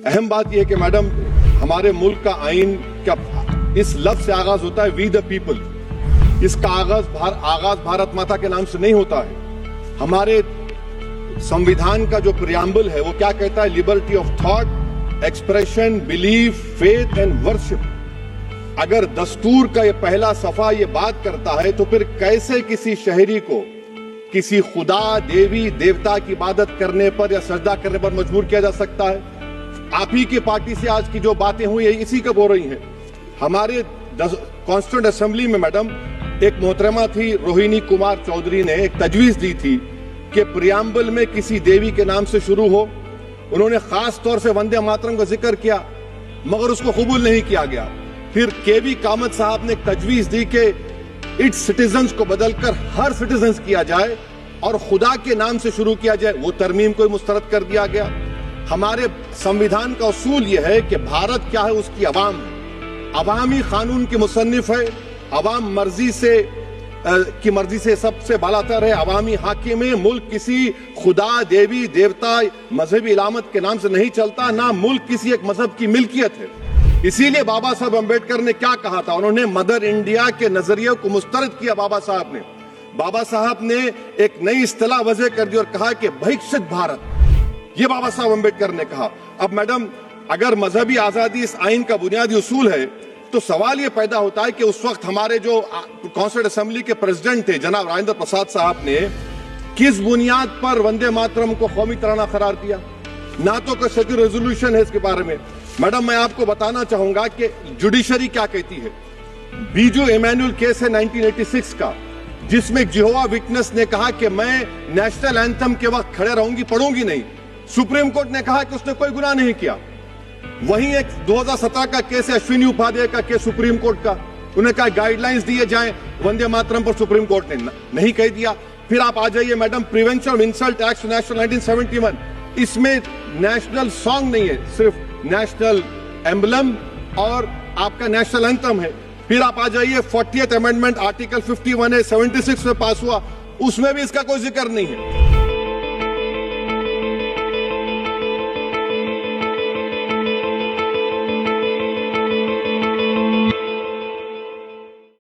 اہم بات یہ ہے کہ میڈم ہمارے ملک کا آئین کا اس لفظ سے آغاز ہوتا ہے وی دا پیپل. اس کا آغاز بھارت ماتا کے نام سے نہیں ہوتا ہے. ہمارے سمویدھان کا جو پریامبل ہے وہ کیا کہتا ہے؟ Liberty of thought, expression, belief, faith and worship. اگر دستور کا یہ پہلا صفحہ یہ بات کرتا ہے تو پھر کیسے کسی شہری کو کسی خدا، دیوی، دیوتا کی عبادت کرنے پر یا سجدہ کرنے پر مجبور کیا جا سکتا ہے؟ آپ ہی کی پارٹی سے آج کی جو باتیں ہوئی ہیں اسی کا بول رہی ہیں. ہمارے کانسٹیٹیوئنٹ اسمبلی میں میڈم ایک محترمہ تھی روہنی کمار چودھری نے ایک تجویز دی تھی کہ پریامبل میں کسی دیوی کے نام سے شروع ہو. انہوں نے خاص طور سے وندے ماترم کا ذکر کیا مگر اس کو قبول نہیں کیا گیا. پھر کے وی کامت صاحب نے ایک تجویز دی کہ اٹس سٹیزنز کو بدل کر ہر سٹیزنز کیا جائے اور خدا کے نام سے شروع کیا جائے. وہ ترمیم کو مسترد کر دیا گیا. ہمارے سمویدھان کا اصول یہ ہے کہ بھارت کیا ہے؟ اس کی عوام ہے. عوامی قانون کی مصنف ہے. عوام کی مرضی سے سب سے بالاتر ہے. عوامی حاکم ہے. ملک کسی خدا، دیوی، دیوتا، مذہبی علامت کے نام سے نہیں چلتا. نہ ملک کسی ایک مذہب کی ملکیت ہے. اسی لیے بابا صاحب امبیڈکر نے کیا کہا تھا؟ انہوں نے مدر انڈیا کے نظریے کو مسترد کیا. بابا صاحب نے ایک نئی اصطلاح وضع کر دی اور کہا کہ بھکشت بھارت. یہ بابا صاحب امبیڈکر نے کہا. اب میڈم اگر مذہبی آزادی اس آئین کا بنیادی اصول ہے تو سوال یہ پیدا ہوتا ہے کہ اس وقت ہمارے جو کانسٹیٹیوئنٹ اسمبلی کے پریزیڈنٹ تھے جناب راجندر پرساد صاحب نے کس بنیاد پر وندے ماترم کو قومی ترانہ قرار دیا؟ نہ تو کوئی سیکولر ریزولوشن ہے اس کے بارے میں. میڈم میں آپ کو بتانا چاہوں گا کہ جوڈیشری کیا کہتی ہے. بیجو ایمینول کیس ہے 1986 کا جس میں جیہوا وٹنس نے کہا کہ میں نیشنل اینتھم کے وقت کھڑے رہوں گی، پڑھوں گی نہیں. سپریم کورٹ نے کہا کہ اس نے کوئی گناہ نہیں کیا. وہیں ایک 2017 کا کیس ہے اشونی اپادھیائے کا کیس سپریم کورٹ کا. انہوں نے کہا گائیڈ لائنز دیے جائیں وندے ماترم پر. سپریم کورٹ نے نہیں کہہ دیا. پھر آپ آ جائیے madam prevention of insult act national 1971. اس میں نیشنل سانگ نہیں ہے، صرف نیشنل ایمبلم اور آپ کا نیشنل اینتھم ہے. پھر آپ آ جائیے 40th امینڈمنٹ آرٹیکل 51 ہے 76 میں پاس ہوا، اس میں بھی اس کا کوئی ذکر نہیں ہے.